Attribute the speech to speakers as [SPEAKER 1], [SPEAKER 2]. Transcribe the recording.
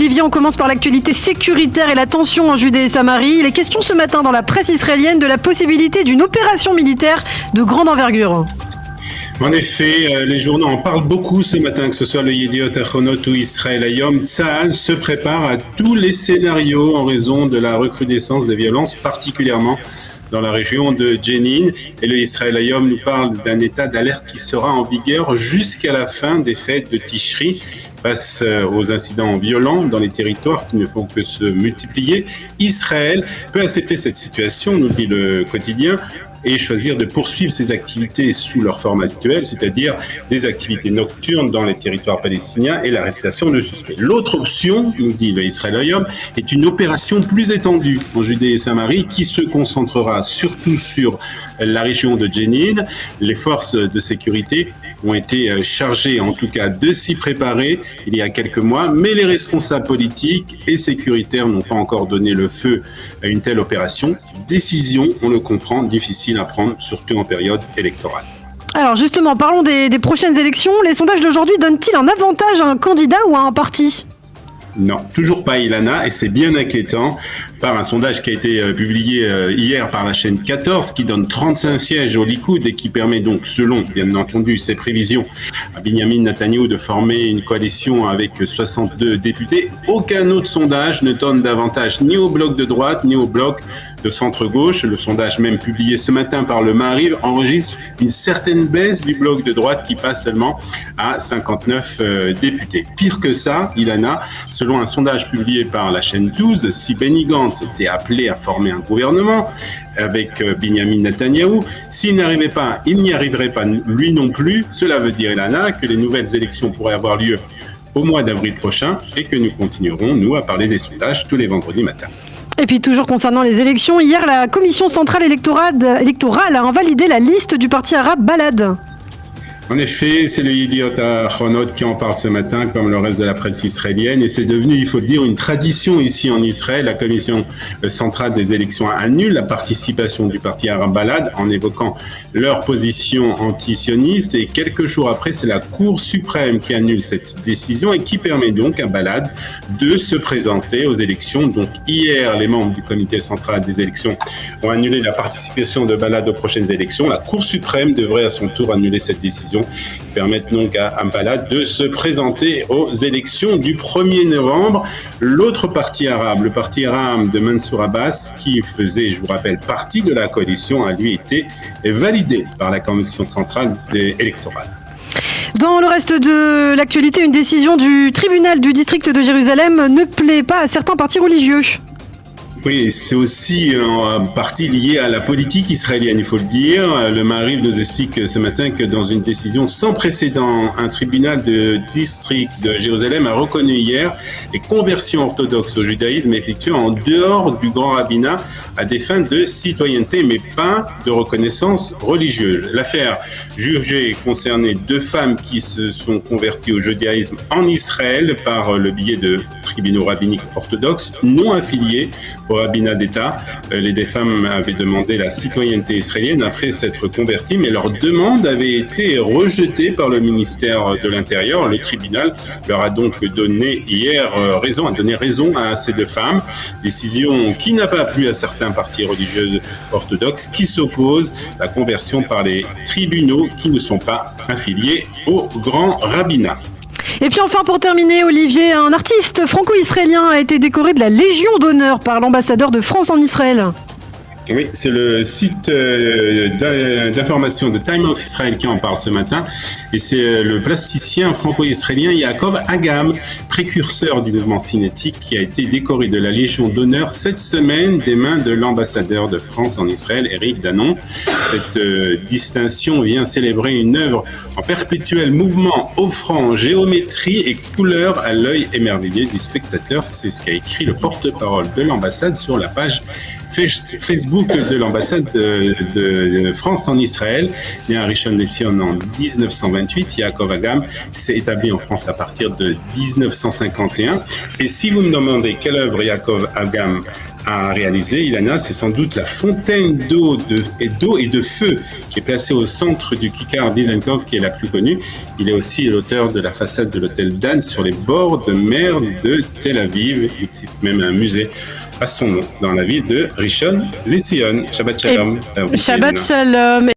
[SPEAKER 1] Olivier, on commence par l'actualité sécuritaire et la tension en Judée et Samarie. Il est question ce matin dans la presse israélienne de la possibilité d'une opération militaire de grande envergure.
[SPEAKER 2] En effet, les journaux en parlent beaucoup ce matin, que ce soit le Yediot Ahronot ou Israël Hayom. Tsahal se prépare à tous les scénarios en raison de la recrudescence des violences, particulièrement dans la région de Jenin. Et le Israël Hayom nous parle d'un état d'alerte qui sera en vigueur jusqu'à la fin des fêtes de Tishri. Face aux incidents violents dans les territoires qui ne font que se multiplier, Israël peut accepter cette situation, nous dit le quotidien, et choisir de poursuivre ses activités sous leur forme actuelle, c'est-à-dire des activités nocturnes dans les territoires palestiniens et l'arrestation de suspects. L'autre option, nous dit le Israël Hayom, est une opération plus étendue en Judée et Samarie qui se concentrera surtout sur la région de Jenin. Les forces de sécurité ont été chargées, en tout cas, de s'y préparer il y a quelques mois, mais les responsables politiques et sécuritaires n'ont pas encore donné le feu à une telle opération. Décision, on le comprend, difficile à prendre, surtout en période électorale.
[SPEAKER 1] Alors justement, parlons des prochaines élections. Les sondages d'aujourd'hui donnent-ils un avantage à un candidat ou à un parti ?
[SPEAKER 2] Non, toujours pas Ilana, et c'est bien inquiétant par un sondage qui a été publié hier par la chaîne 14 qui donne 35 sièges au Likoud et qui permet donc, selon bien entendu ses prévisions, à Binyamin Netanyahou de former une coalition avec 62 députés. Aucun autre sondage ne donne d'avantage ni au bloc de droite ni au bloc de centre-gauche. Le sondage même publié ce matin par le Maariv enregistre une certaine baisse du bloc de droite qui passe seulement à 59 députés. Pire que ça, Ilana, selon un sondage publié par la chaîne 12, si Benny Gantz était appelé à former un gouvernement avec Binyamin Netanyahou, s'il n'y arrivait pas, il n'y arriverait pas lui non plus. Cela veut dire, Ilana, que les nouvelles élections pourraient avoir lieu au mois d'avril prochain et que nous continuerons, nous, à parler des sondages tous les vendredis matins.
[SPEAKER 1] Et puis toujours concernant les élections, hier la Commission centrale électorale a invalidé la liste du parti arabe Balad.
[SPEAKER 2] En effet, c'est le Yediot Ahronot qui en parle ce matin, comme le reste de la presse israélienne, et c'est devenu, il faut le dire, une tradition ici en Israël. La commission centrale des élections annule la participation du parti arabe Balad en évoquant leur position antisioniste, et quelques jours après, c'est la Cour suprême qui annule cette décision et qui permet donc à Balad de se présenter aux élections. Donc hier, les membres du comité central des élections ont annulé la participation de Balad aux prochaines élections. La Cour suprême devrait à son tour annuler cette décision qui permettent donc à Balad de se présenter aux élections du 1er novembre. L'autre parti arabe, le parti arabe de Mansour Abbas, qui faisait, je vous rappelle, partie de la coalition, a lui été validé par la commission centrale électorale.
[SPEAKER 1] Dans le reste de l'actualité, une décision du tribunal du district de Jérusalem ne plaît pas à certains partis religieux.
[SPEAKER 2] Oui, c'est aussi en partie lié à la politique israélienne, il faut le dire. Le Maariv nous explique ce matin que dans une décision sans précédent, un tribunal de district de Jérusalem a reconnu hier les conversions orthodoxes au judaïsme effectuées en dehors du grand rabbinat à des fins de citoyenneté, mais pas de reconnaissance religieuse. L'affaire jugée concernait 2 femmes qui se sont converties au judaïsme en Israël par le biais de tribunaux rabbiniques orthodoxes non affiliés au rabbinat d'État. Les 2 femmes avaient demandé la citoyenneté israélienne après s'être converties, mais leur demande avait été rejetée par le ministère de l'Intérieur. Le tribunal leur a donc donné hier raison à ces 2 femmes. Décision qui n'a pas plu à certains partis religieux orthodoxes qui s'opposent à la conversion par les tribunaux qui ne sont pas affiliés au grand rabbinat.
[SPEAKER 1] Et puis enfin, pour terminer, Olivier, un artiste franco-israélien a été décoré de la Légion d'honneur par l'ambassadeur de France en Israël.
[SPEAKER 2] Oui, c'est le site d'information de Time of Israel qui en parle ce matin. Et c'est le plasticien franco-israélien Yaakov Agam, précurseur du mouvement cinétique, qui a été décoré de la Légion d'honneur cette semaine des mains de l'ambassadeur de France en Israël, Éric Danon. Cette distinction vient célébrer une œuvre en perpétuel mouvement, offrant géométrie et couleur à l'œil émerveillé du spectateur. C'est ce qu'a écrit le porte-parole de l'ambassade sur la page Facebook de l'ambassade de France en Israël. Né à Rishon LeZion en 1928, Yaakov Agam s'est établi en France à partir de 1951. Et si vous me demandez quelle œuvre Yaakov Agam a réalisé, Ilana, c'est sans doute la fontaine d'eau et de feu qui est placée au centre du Kikar Dizengoff, qui est la plus connue. Il est aussi l'auteur de la façade de l'hôtel Dan sur les bords de mer de Tel Aviv. Il existe même un musée à son nom dans la ville de Rishon LeZion. Shabbat Shalom.
[SPEAKER 1] Shabbat Shalom.